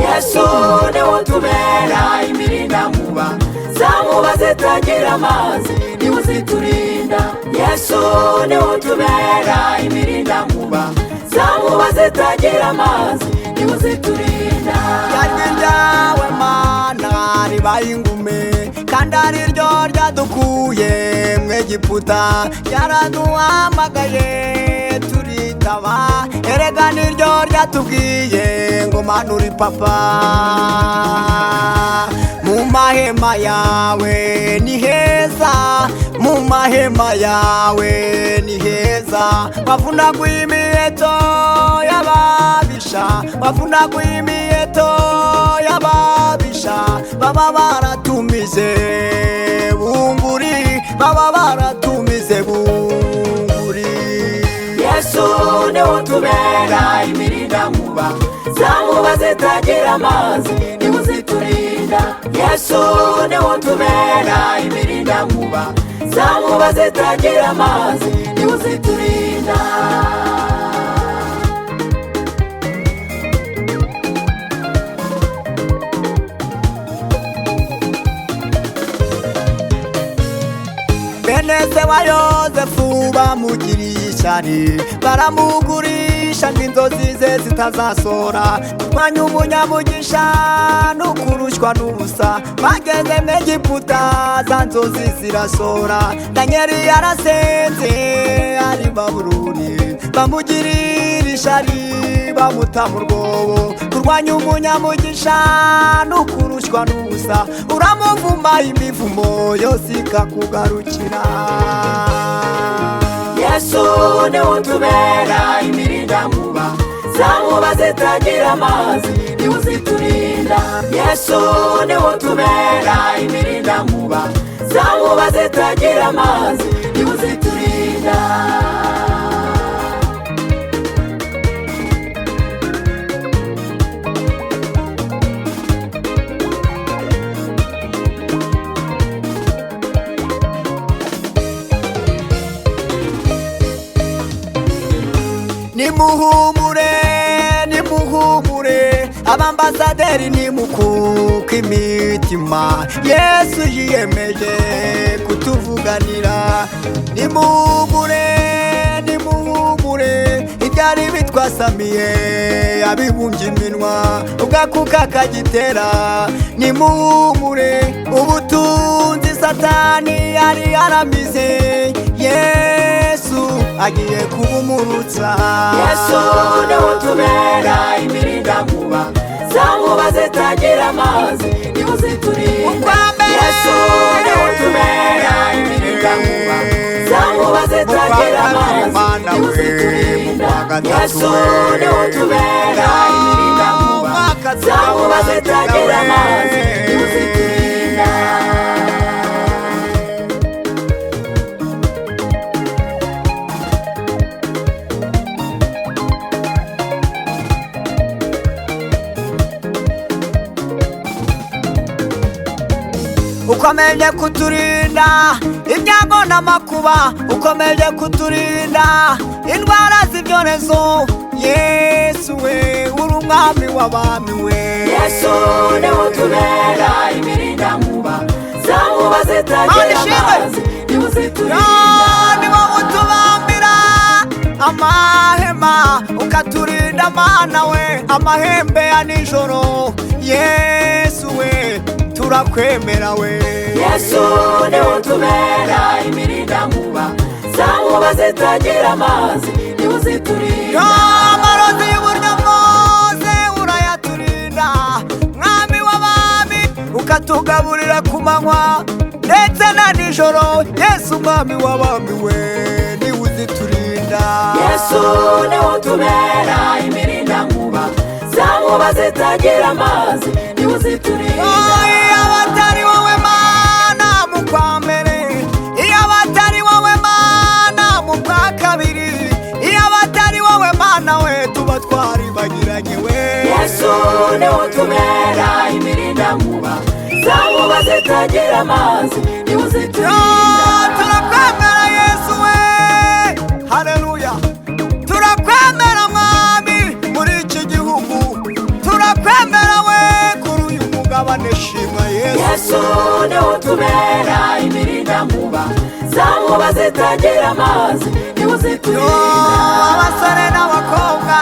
Yesu niwe utubera imirinda nkuba, za nkuba zitagira amazi niwe uziturinda. Yesu niwe utubera imirinda nkuba, za nkuba zitagira amazi niwe uziturinda. Yarye ryawe Mana ribaye ingume, kandi ari ryo ryadukuye mu Egiputa. Yaraduhamagaye turitaba, erega ni ryo ryatubwiye ngo Mana uri papa. Mu mahema yawe ni heza, mu mahema yawe ni heza. Wavunaguye imiheto y'ababisha, wavunaguye imiheto y'ababisha. Baba baratumize bunguri, baba baratumize bunguri. Yesu niwe utubera imirinda nkuba, za nkuba zitagira amazi niwe uziturinda. Yesu niwe utubera imirinda nkuba, za nkuba zitagira amazi niwe uziturinda. Bene se wa Yozefu bamugiriye ishyari, baramugurisha ngo inzozi ze zitazasora. Kurwanya umunyamugisha n'ukurushywa n'ubusa, bageze mu Egiputa za nzozi zirasora. Danyeli yarasenze ari Babuloni, bamugirira ishyari bamuta mu rwobo. Kurwanya umunyamugisha n'ukurushywa n'ubusa, uramuvuma imivumo yose ikakugarukira. Yesu niwe utubera imirinda nkuba, za nkuba zitagira amazi niwe uziturinda. Yesu niwe utubera imirinda nkuba, za nkuba zitagira amazi niwe uziturinda. Nimuhumure, nimuhumure, abambasaderi nimukuke imitima. Yesu yiyemeje kutuvuganira. Nimuhumure, nimuhumure, ibyari bitwasamiye abibumbye iminwa, ugakuka kagitera. Nimuhumure, ubutunzi Satani yari yaramize, Yesu agiye kubumurutsa. Yesu niwe utubera imirinda nkuba, za nkuba zitagira amazi niwe uziturinda. Yesu niwe utubera imirinda nkuba, za nkuba zitagira amazi niwe uziturinda. Yesu niwe utubera imirinda nkuba, za nkuba zitagira amazi niwe uziturinda. Ukomeje kuturinda ibyago n'amakuba, ukomeje kuturinda indwara z'ibyorezo. Yesu we uri umwami w'abami we. Yesu niwe utubera imirinda nkuba, za nkuba zitagira amazi niwe uziturinda. Niwe utubambira amahema, ukaturinda Mana we amahembe ya nijoro. Yesu we turakwemera we. Yesu niwe utubera imirinda nkuba, za nkuba zitagira amazi niwe uziturinda. Amarozi y'uburyo bwose urayaturinda, mwami w'abami, ukatugaburira ku manywa ndetse na nijoro. Yesu mwami w'abami we niwe uziturinda. Yesu niwe utubera imirinda nkuba, za nkuba zitagira amazi niwe uziturinda. Iyo abatari wowe Mana mu kwa mbere, iyo abatari wowe Mana mu kwa kabiri, iyo abatari wowe Mana Yesu niwe utubera imirindankuba, za nkuba zitagira amazi niwe uziturinda. Turakwemera Yesu we, haleluya. Turakwemera mwami muri iki gihugu, turakwemera we kuri uyu mugabane shimwa Yesu. Yesu niwe utubera imirindankuba, za nkuba zitagira amazi niwe uziturinda. Abasore n'abakobwa,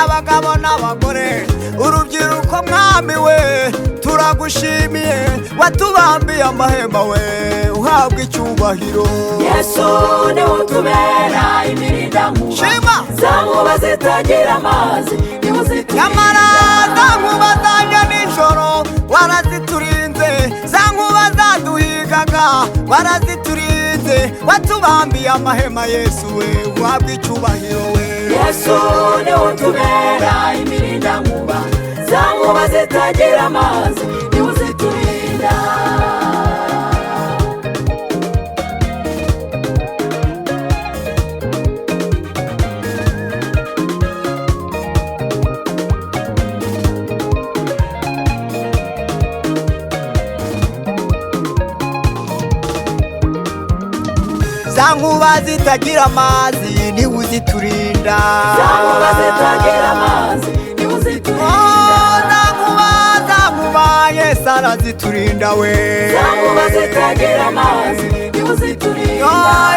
abagabo n'abagore, urubyiruko mwami we turagushimiye, watubambiye amahema we, uhabwa icyubahiro. Yesu niwe utubera imirindankuba, shima za nkuba zitagira amazi niwe uziturinda. nyamara za nkuba zajya nijoro waraziturinze, za nkuba zaduhigaga waraziturinze, watubambiye amahema Yesu we, uhabwa icyubahiro we. Yesu niwe utubera imirindankuba, za nkuba zitagira amazi niwe uziturinda. Za nkuba zitagira amazi niwe uziturinda, za nkuba zitagira amazi niwe uziturinda. za nkuba Yesu araziturinda we, za nkuba zitagira amazi niwe uziturinda.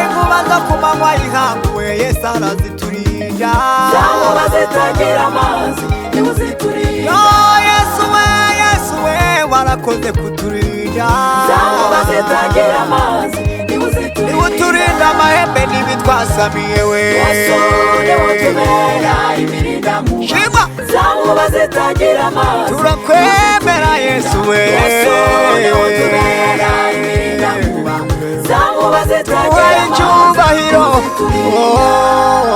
inkuba zo ku manywa y'ihangu we, Yesu araziturinda, za nkuba zitagira amazi niwe uziturinda. Yesu we warakoze kuturinda, za nkuba zitagira amazi niwe uziturinda. niwe uturinda amahembe n'ibitwasamiye we. Yesu niwe utubera imirindankuba, shima za nkuba zitagira amazi turakwemera Yesu we. Yesu niwe utubera imirindankuba, za nkuba zitagira amazi icyubahiro. niwe uziturinda.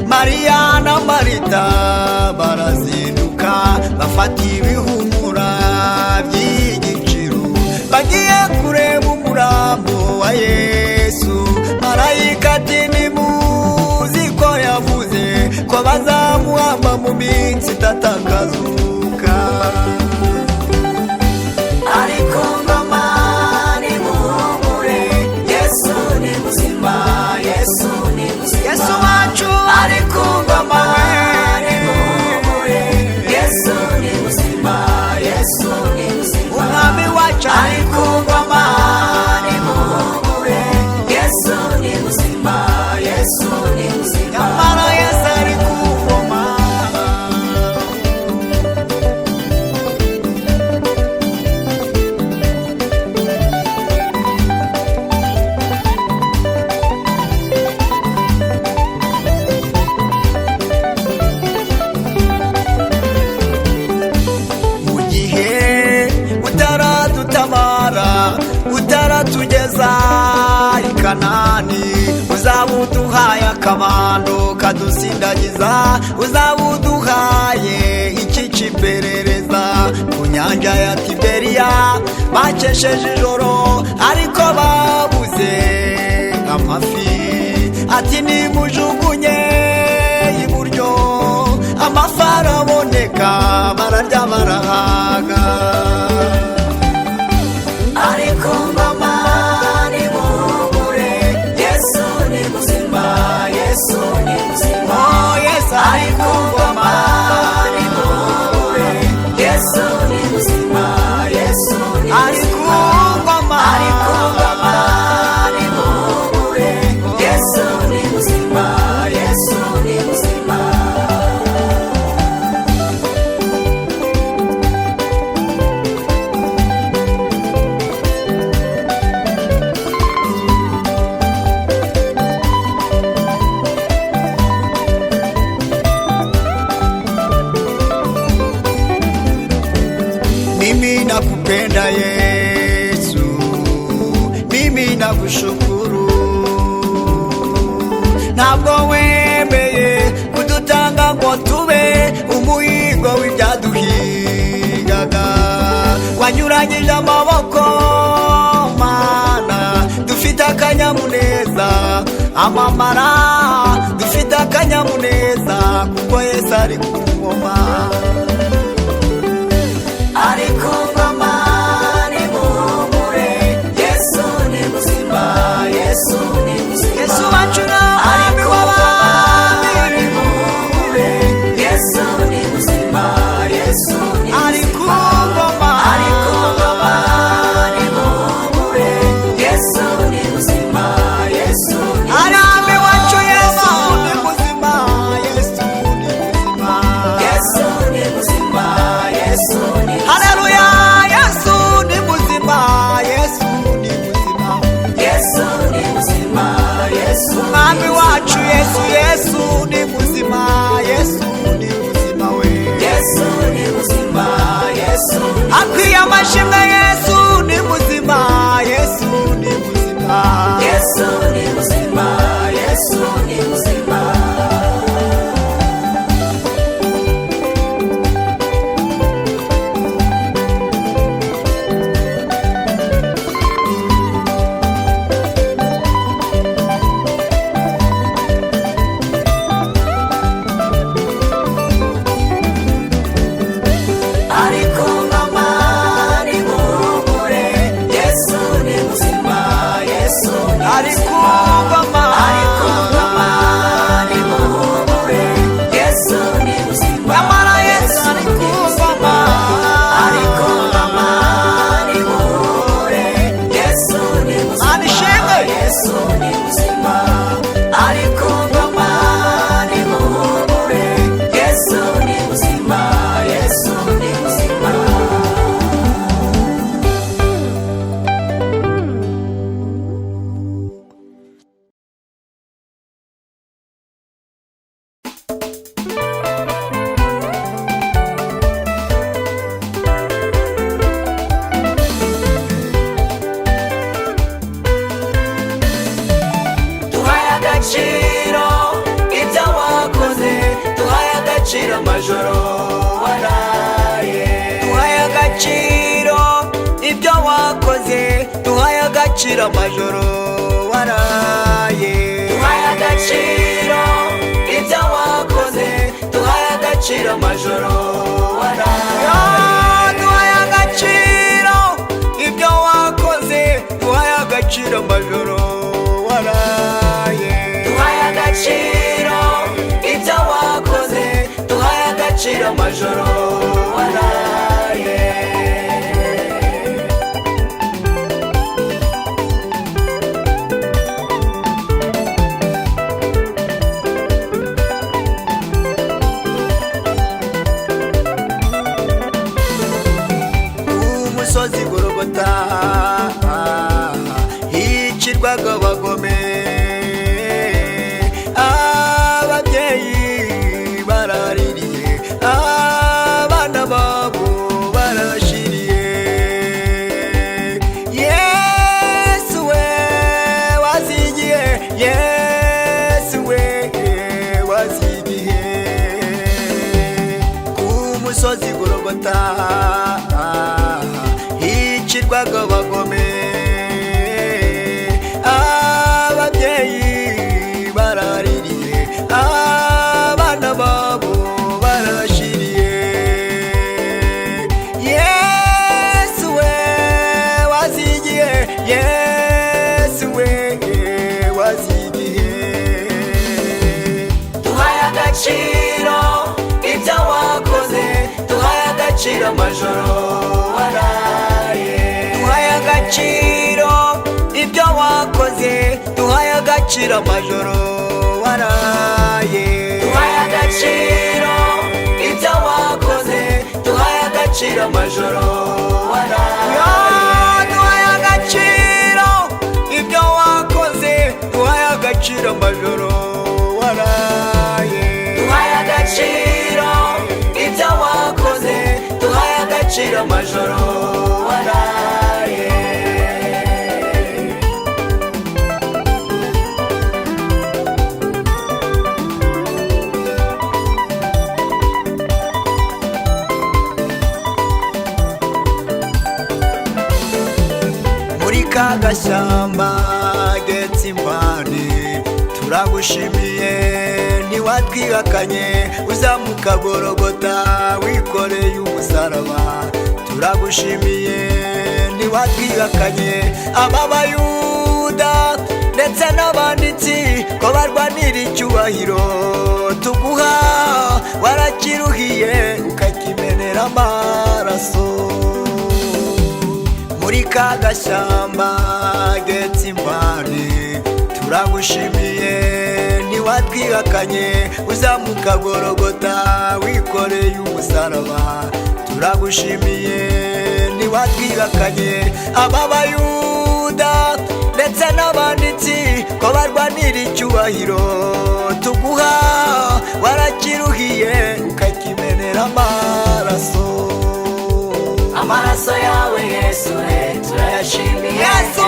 Mariya na Marita barazinduka, bafata ibihumura by'igiciro, bagiye kureba umurambo wa Yesu. Marayika ati nimuzi ko yavuze ko bazamuhamba mu minsi itatu akazuka. Ariko ngoma nimuhumure, Yesu ni muzima, Yesu ni muzima. Yesu wacu ariko ngoma nimuhumure, Yesu ni muzima, Yesu ni muzima. umwami wacu ariko ngoma nimuhumure, Yesu ni muzima, Yesu ni muzima. nyamara Yesu ari ku ngoma. Utaratugeza i Kanani, uzaba uduhaye akabando kadusindagiza, uzaba uduhaye iki cy'iperereza. Ku nyanja ya Tiberiya bakesheje ijoro ariko babuze amafi, ati nimujugunye iburyo, amafi araboneka, bararya barahaga. ariko ngoma nimuhumure, Yesu ni muzima, Yesu ni muzima. Yesu ariko ngoma nimuhumure, Yesu ni muzima, Yesu ni muzima. ariko ngoma nimuhumure, Yesu ni muzima, Yesu kunipenda Yesu, mimi nakushukuru. Ntabwo wemeye kudutanga ngo tube umuhigo w'ibyaduhigaga, wanyuranyije amaboko Mana, dufite akanyamuneza amamara, dufite akanyamuneza kuko Yesu ari ku ngoma. Ari ku ngoma nimuhumure, Yesu ni muzima, Yesu ni muzima, Yesu wacu n'umwami w'abami. Nimuhumure, Yesu ni muzima, Yesu ni muzima, ari ku ngoma, ari ku ngoma. Nimuhumure, Yesu ni muzima, Yesu ni muzima, arame wacu Yesu ni muzima, Yesu ni muzima, Yesu ni muzima, Yesu ni muzima. Haleluya, Yesu ni muzima, Yesu ni muzima, Yesu ni muzima, Yesu mwami wacu Yesu, Yesu ni muzima, Yesu ni muzima we, Yesu ni muzima, Yesu akwiye amashimwe, Yesu ni muzima, Yesu ni muzima, Yesu ni muzima, Yesu ni muzima. Ari ku ngoma nimuhumure, Yesu ni muzima, Yesu ni ari ku ngoma, ari ku ngoma nimuhumure, Yesu ni muzima, nyamara Yesu ari ku ngoma, ari ku ngoma nimuhumure, Yesu ni muzima, Yesu ni muzima, ari ku ngoma nimuhumure, Yesu ni muzima, Yesu ni muzima. Duhaye agaciro ibyo wakoze, duhaye agaciro amajoro waraye, duhaye agaciro ibyo wakoze, duhaye agaciro amajoro waraye, duhaye agaciro ibyo wakoze, duhaye agaciro amajoro waraye, duhaye agaciro ibyo wakoze, duhaye agaciro amajoro waraye, duhaye agaciro ibyo wakoze, duhaye agaciro amajoro waraye. Umusozi Gologota hicirwaga abagome, ababyeyi baraririye, abana babo barashiriye. Yesu we wazigiye, Yesu we wazigiye, ku musozi Gologota hicirwaga abagome, ababyeyi baraririye, abana babo barashiriye. Yesu we wazigiye, Yesu we wazigiye, duhaye agaciro ibyo wakoze, duhaye agaciro amajoro waraye, duhaye agaciro ibyo wakoze, duhaye agaciro amajoro waraye, duhaye agaciro ibyo wakoze, duhaye agaciro amajoro waraye, duhaye agaciro ibyo wakoze, duhaye agaciro amajoro waraye, duhaye agaciro ibyo wakoze, duhaye agaciro amajoro waraye. kagashyamba Getsimani turagushimiye ntiwatwihakanye uzamuka Gologota wikoreye umusaraba turagushimiye ntiwatwihakanye aba Bayuda ndetse n'abanditsi ko barwanira icyubahiro tuguha warakiruhiye ukakimenera amaraso muri kagashyamba Getsimani turagushimiye ntiwatwihakanye uzamuka Gologota wikoreye umusaraba turagushimiye ntiwatwihakanye aba Bayuda ndetse n'abanditsi ko barwanira icyubahiro tuguha warakiruhiye ukakimenera amaraso amaraso yawe Yesu turayashimiye Yesu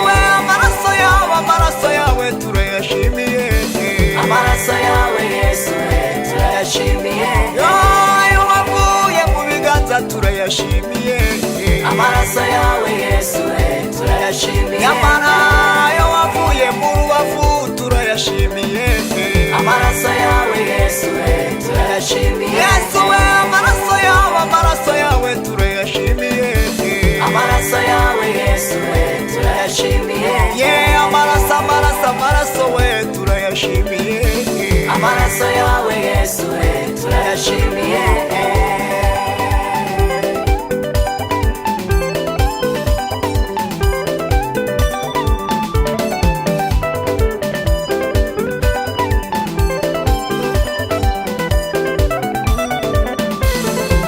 amaraso yawe turayashimiye amaraso yawe Yesu turayashimiye ayo wavuye mu biganza turayashimiye amaraso yawe Yesu turayashimiye nyamara ayo wavuye mu rubavu turayashimiye amaraso yawe Yesu turayashimiye Yesu amaraso yawe turayashimiye amaraso yawe Yesu turayashimiye amaraso we turayashimiye amaraso yawe Yesu turayashimiye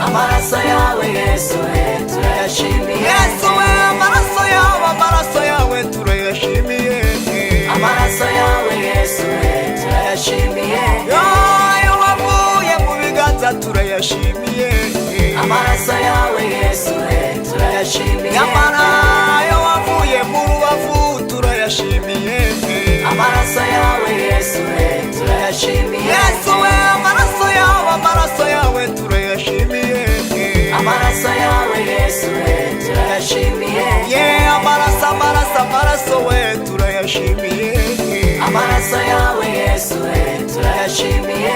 amaraso yawe Yesu turayashimiye amaraso yawe turayashimiye amaraso yawe Yesu turayashimiye ayo wavuye mu biganza turayashimiye amaraso yawe Yesu turayashimiye nyamara ayo wavuye mu rubavu turayashimiye amaraso yawe Yesu turayashimiye amaraso yawe turayashimiye amaraso yawe Yesu turayashimiye amaraso we turayashimiye amaraso yawe Yesu turayashimiye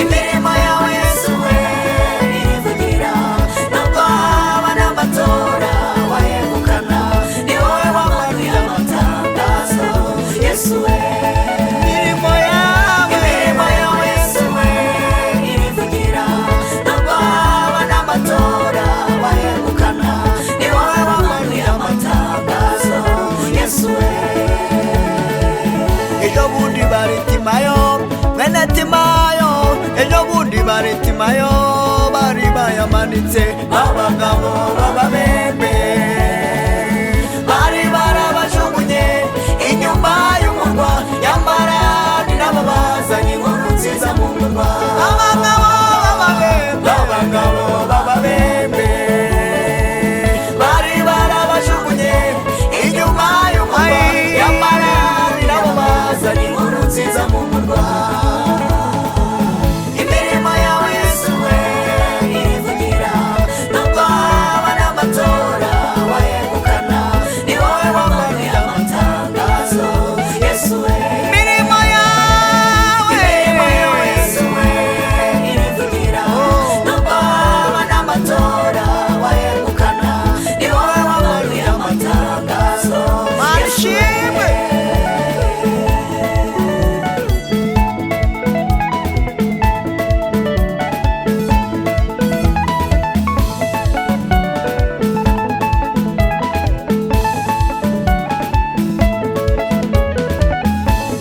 imirimo yawe Yesu irivugira nubwo haba n'amatora wayegukana ni wowe wamanuye amatangazo Yesu imirimo yawe Yesu irivugira nubwo haba n'amatora wayegukana ni wowe wamanuye amatangazo Yesu ejo bundi baritimayo mwene timayo ejo bundi baritimayo bari bayamanitse abagabo b'ababembe bari barabajugunye inyuma y'umurwa nyamara ni nabo bazanye inkuru nziza mu murwa abagabo b'ababembe bari barabajugunye inyuma y'umurwa nyamara ni nabo bazanye inkuru nziza mu murwa imirimo yawe Yesu irivugira nubwo haba n'amatora wayegukana ni wowe wamanuye amatangazo Yesu imirimo yawe Yesu irivugira nubwo haba n'amatora wayegukana ni wowe wamanuye amatangazo mashimwe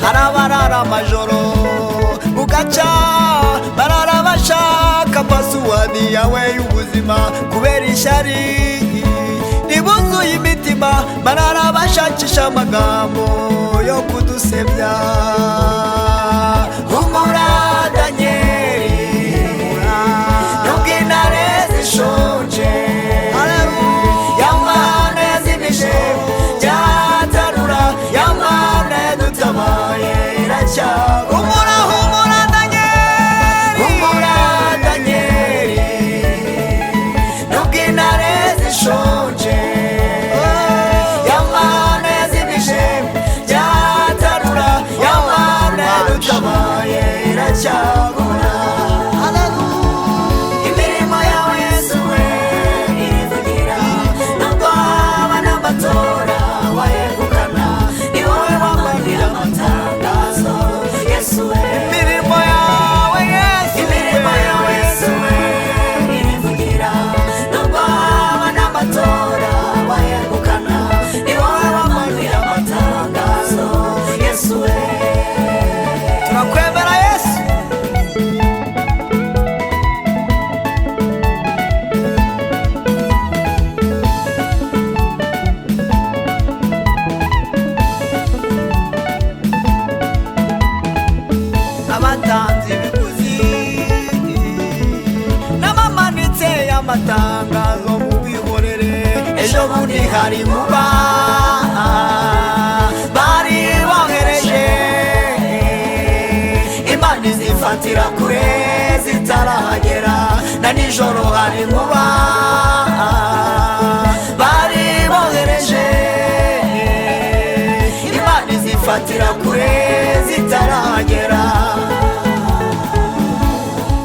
harabarara amajoro bugaca barara bashaka pasuwadi yawe y'ubuzima kubera ishyari ribuzuye imitima barara bashakisha amagambo yo kudusebya humura Danyeli nubwo intare zishonje irabaye iracyakora. Imirimo yawe Yesu we irivugira, nubwo haba n'amatora wayegukana, ni wowe wamanuye amatangazo Yesu we. Imirimo yawe Yesu, imirimo yawe Yesu we irivugira, nubwo haba n'amatora wayegukana, ni wowe wamanuye amatangazo Yesu we. Turakwemera Yesu. Abatanze ibiguzi n'abamanitse amatangazo mubihorere, ejo bundi hari muba bari bohereje, Imana izifatira kure zitarahagera, na nijoro hari muba bari bohereje, Imana izifatira kure zitarahagera.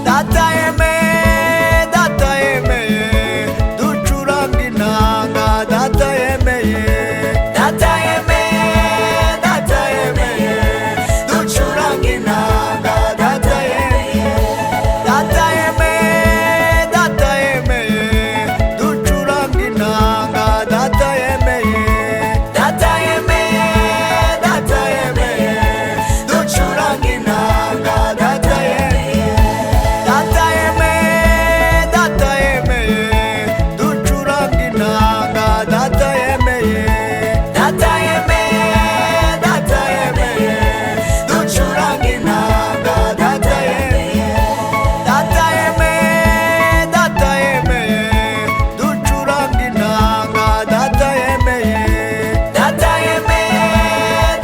Data yemeye, data yemeye, ducuranga inanga, data yemeye, data yemeye, data yemeye, ducuranga inanga, data yemeye, data yemeye, data yemeye, ducuranga inanga, data yemeye, data yemeye, data yemeye, ducuranga inanga, data yemeye, data yemeye, data yemeye, ducuranga inanga, data yemeye, data yemeye, data yemeye, ducuranga inanga, data yemeye, data yemeye, data yemeye, ducuranga inanga, data yemeye, data yemeye,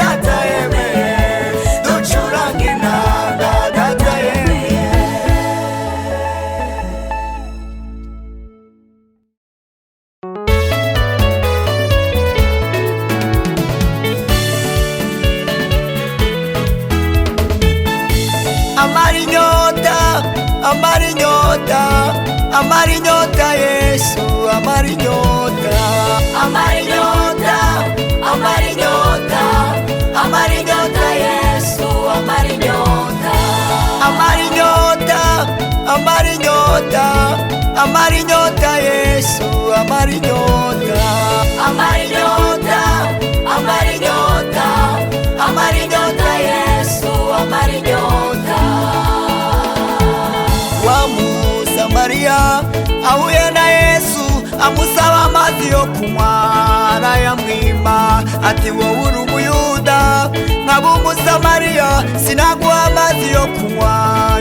data yemeye, ducuranga inanga, data yemeye. Amara inyota, amara inyota, amara inyota Yesu, amara inyota, amara inyota, amara inyota, amara inyota Yesu, amara inyota, amara inyota, amara inyota, amara inyota Yesu, amara inyota, amara inyota, amara inyota, amara inyota Yesu, amara inyota. Wa Musamariya ahuye na Yesu amusaba amazi yo kunywa, arayamwima ati wowe uri Umuyuda nkaba Umusamariya, sinaguha amazi yo kunywa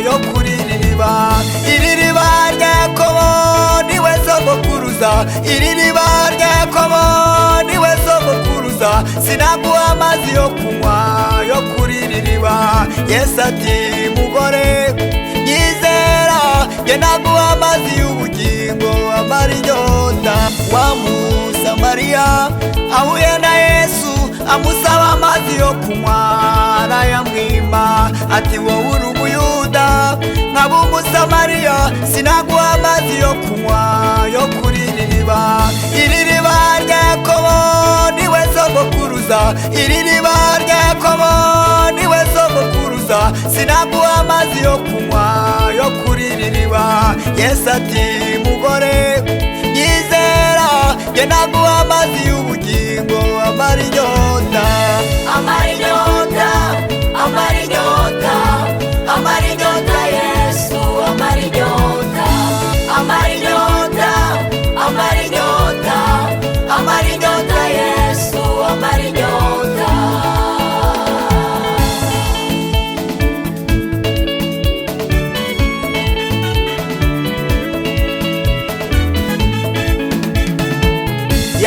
yo kuri iri riba, iri riba rya Yakobo niwe sogokuruza, iri riba rya Yakobo niwe sogokuruza, sinaguha amazi yo kunywa yo kuri iri riba. Yesu ati mugore nyizera, jye naguha amazi y'ubugingo, amara inyota. Wa Musamariya ahuye na Yesu amusaba amazi yo kunywa, arayamwima ati wowe uri Umuyuda nkaba Umusamariya, sinaguha amazi yo kunywa yo kuri iri riba, iri riba rya Yakobo niwe sogokuruza, iri riba rya Yakobo niwe sogokuruza, sinaguha amazi yo kunywa yo kuri iri riba. Yesu ati mugore nyizera, jye naguha amazi y'ubugingo, amara inyota, amara inyota, amara inyota, amara inyota Yesu, amara inyota, amara inyota, amara inyota, amara inyota Yesu, amara inyota.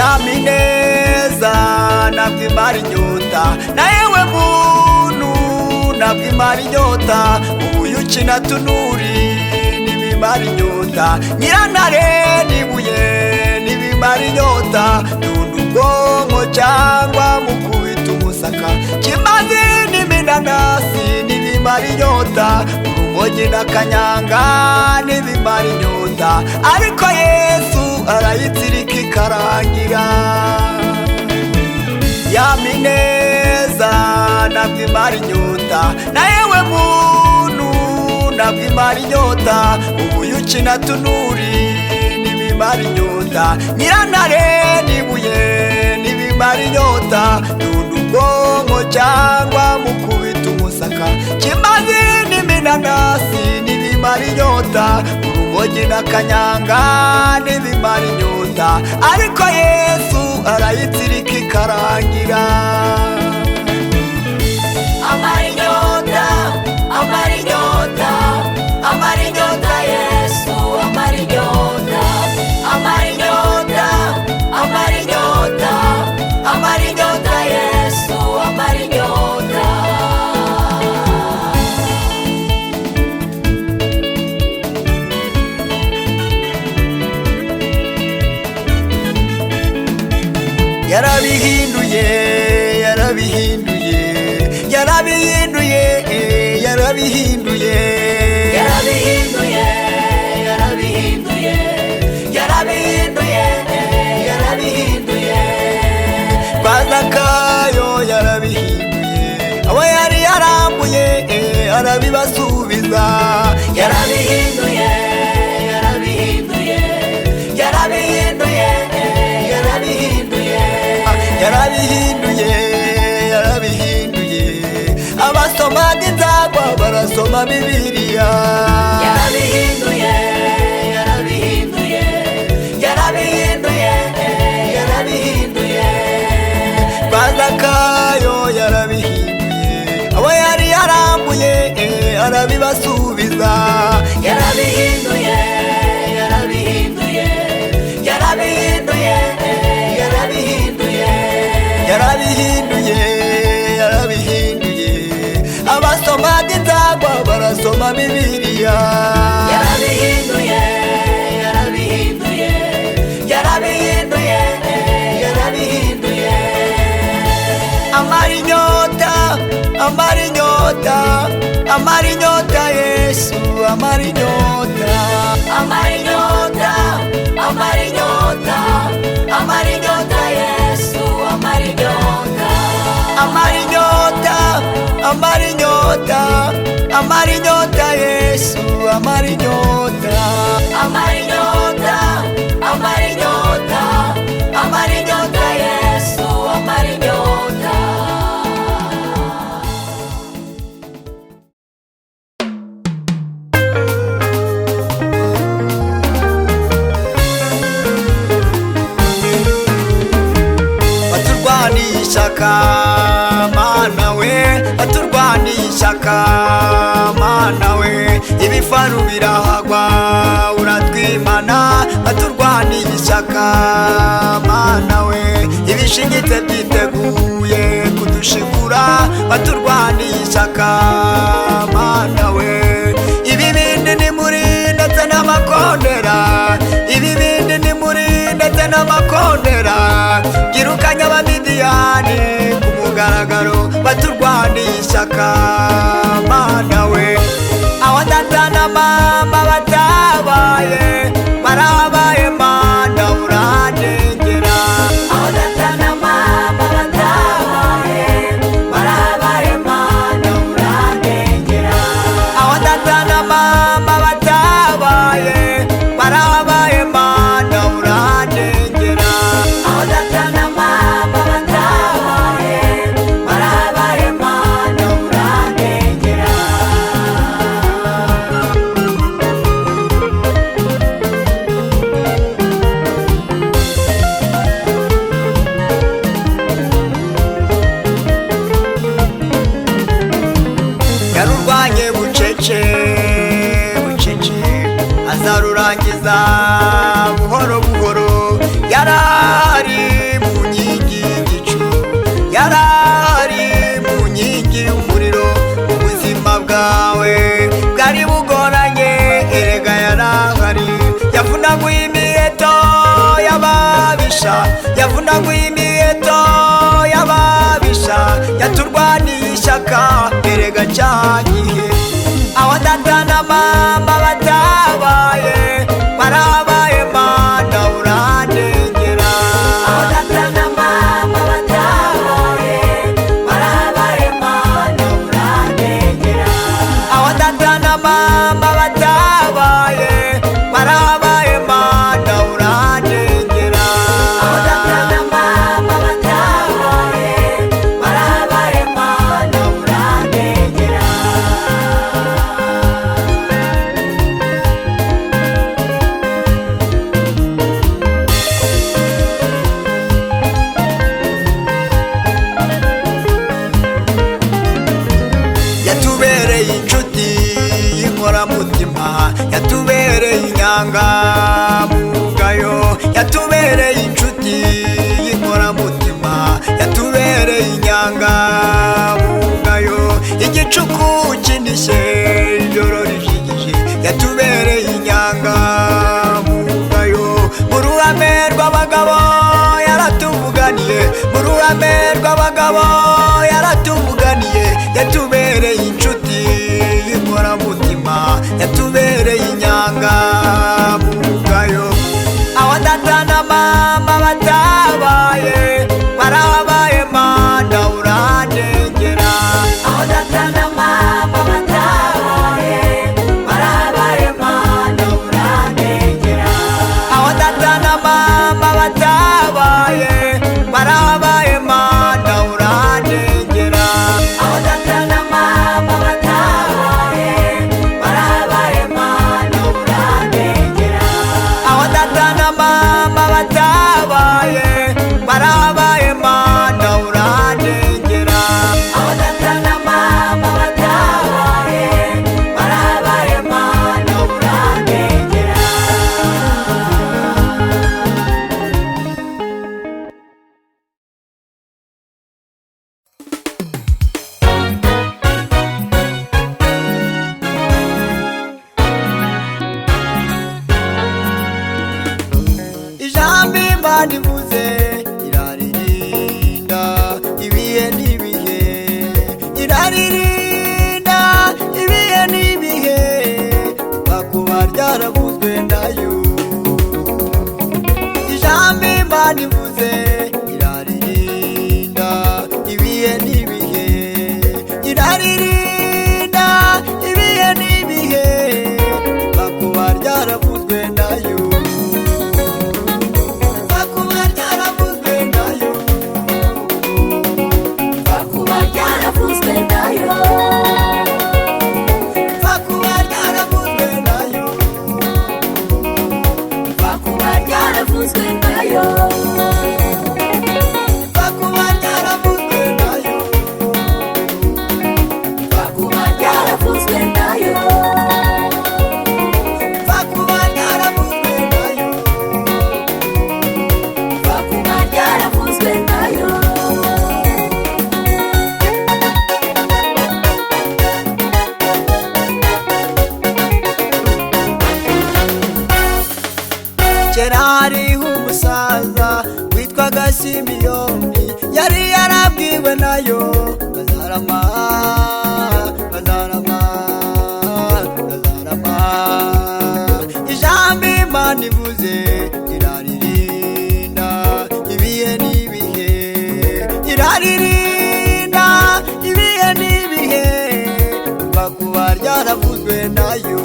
Yamineza ntabwo imara inyota, na yewe muntu ntabwo imara inyota, ubuyuki na tunuri ntibimara inyota, nyirantare n'ibuye ntibimara inyota, dunda ubwonko cyangwa mukubita umusaka, kimazi n'iminanasi ntibimara n'ibimara inyota, urumogi n'akanyanga n'ibimara inyota, ariko Yesu arayitsirika ikarangira. Yamineza ntabwo imara inyota, na yewe muntu ntabwo imara inyota, ubuyuki na tunuri n'ibimara inyota, nyirantare n'ibuye n'ibimara inyota, dunda ubwonko cyangwa mukubita umusaka, kimazi n'iminanasi n'ibimara inyota, urumogi n'akanyanga n'ibimara inyota, ariko Yesu arayitsirika ikarangira. amara inyota, amara inyota, amara inyota Yesu, amara inyota, amara inyota, amara inyota, amara inyota Yesu, amara inyota. Yarabihinduye, yarabihinduye, yarabihinduye, yarabihinduye, Yarabihinduye, yarabihinduye, yarabihinduye, yarabihinduye. kwa Zakayo yarabihinduye, abo yari yarambuye arabibasubiza. Yarabihinduye, yarabihinduye, yarabihinduye, yarabihinduye. Yarabihinduye, yarabihinduye, abasomaga inzagwa barasoma Bibiliya. Yarabihinduye, yarabihinduye, yarabihinduye, yarabihinduye. Kwa Zakayo yarabihinduye, abo yari yarambuye arabibasubiza. Yarabihinduye, yarabihinduye, yarabihinduye, yarabihinduye. Yarabihinduye, yarabihinduye, abasomaga inzagwa barasoma Bibiliya. Yarabihinduye, yarabihinduye, yarabihinduye, yarabihinduye. Amara inyota, amara inyota, amara inyota Yesu, amara inyota. amara inyota, amara inyota, amara inyota Yesu, amara inyota. Amara inyota, amara inyota, amara inyota Yesu, amara inyota. Amara inyota, amara inyota, amara inyota Yesu, amara inyota. Baturwaniye ishyaka Mana we, baturwaniye ishyaka Mana we, ibifaru birahagwa uratwimana. Baturwaniye ishyaka Mana we, ibishingitse byiteguye kudushigura. Baturwaniye ishyaka Mana we, ibibindi ni muri ndetse n'amakondera, ibibindi ni muri ndetse n'amakondera, girukanye abamidiyani ku mugaragaro. Baturwaniye ishyaka Mana we, aho data na mama batabaye barabaye Mana urandengera. Aho data na mama batabaye, barabaye Mana urandengera. Aho data na mama batabaye barabaye Mana urandengera. Aho data na mama batabaye, barabaye Mana urandengera. Yarurwanye bucece, bucece, azarurangiza buhoro buhoro. Yarari mu nkingi y'igicu, yarari mu nkingi y'umuriro. Ubuzima bwawe bwari bugoranye, erega yarahari. Yavunaguye imiheto y'ababisha, yavunaguye imiheto y'ababisha, yaturwaniye ishyaka mbere erega cyagihe aho data na mama batabaye barabaye mana urandengera aho data na mama batabaye barabaye mana urandengera aho data na mama batabaye barabaye mana urandengera aho data na mama batabaye barabaye mana urandengera yatubereye inshuti y'inkoramutima yatubereye inyangamugayo yatubereye inshuti y'inkoramutima yatubereye inyangamugayo igicuku kinishye ijoro rijigije yatubereye inyangamugayo mu ruhame rw'abagabo yaratuvuganiye mu ruhame rw'abagabo yaratuvuganiye yatubereye inshuti y'inkoramutima yatubereye inyangamugayo aho data na mama batabaye barabaye mana urandengera aho data na mama batabaye barabaye mana urandengera aho data na mama batabaye barabaye mana urandengera aho data na mama batabaye barabaye mana urandengera aho data na mama batabaye barabaye mana urandengera aho data na mama batabaye barabaye mana urandengera ijambo imana ivuze iraririnda ibihe n'ibihe iraririnda ibihe n'ibihe bakuba ryaravuzwe nayo ijambo imana ivuze iraririnda ibihe n'ibihe iraririnda ibihe n'ibihe bakuba ryaravuzwe nayo bakuba ryaravuzwe nayo bakuba ryaravuzwe nayo bakuba ryaravuzwe nayo bakuba ryaravuzwe nayo bakuba ryaravuzwe nayo bakuba ryaravuzwe nayo bakuba ryaravuzwe nayo bakuba ryaravuzwe nayo kera hariho umusaza witwaga simiyoni yari yarabwiwe nayo bazarama bazarama bazarama ijambo imana ivuze iraririnda ibihe n'ibihe iraririnda ibihe n'ibihe bakuba ryaravuzwe nayo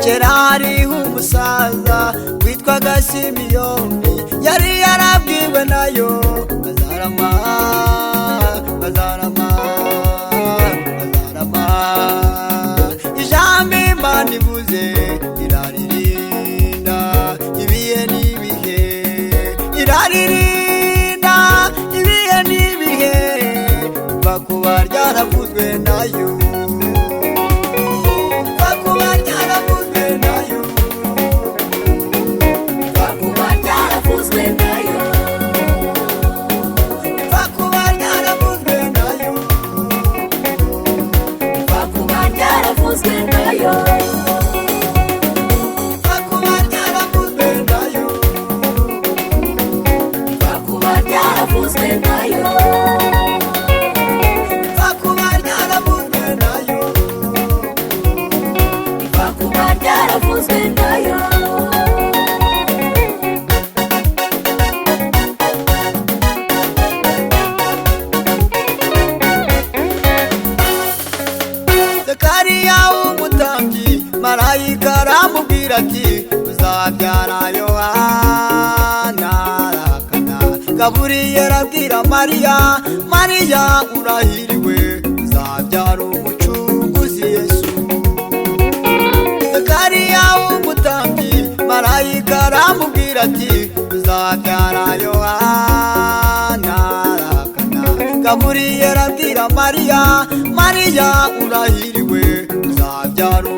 kera hariho umusaza witwaga simiyoni yari yarabwiwe nayo bazarama bazarama bazarama ijambo imana ivuze iraririnda ibihe n'ibihe iraririnda ibihe n'ibihe bakuba ryaravuzwe nayo bakuba ryaravuzwe nayo bakuba ryaravuzwe nayo bakuba ryaravuzwe nayo bakuba ryaravuzwe nayo bakuba ryaravuzwe nayo bakuba ryaravuzwe nayo bakuba aramubwira ati uzabyara Yohana arakana. Gaburiyeli abwira Mariya, Mariya urahiriwe uzabyara umucunguzi Yesu. Zakariya w'umutambyi, marayika aramubwira ati uzabyara Yohana arakana. Gaburiyeli abwira Mariya, Mariya urahiriwe uzabyara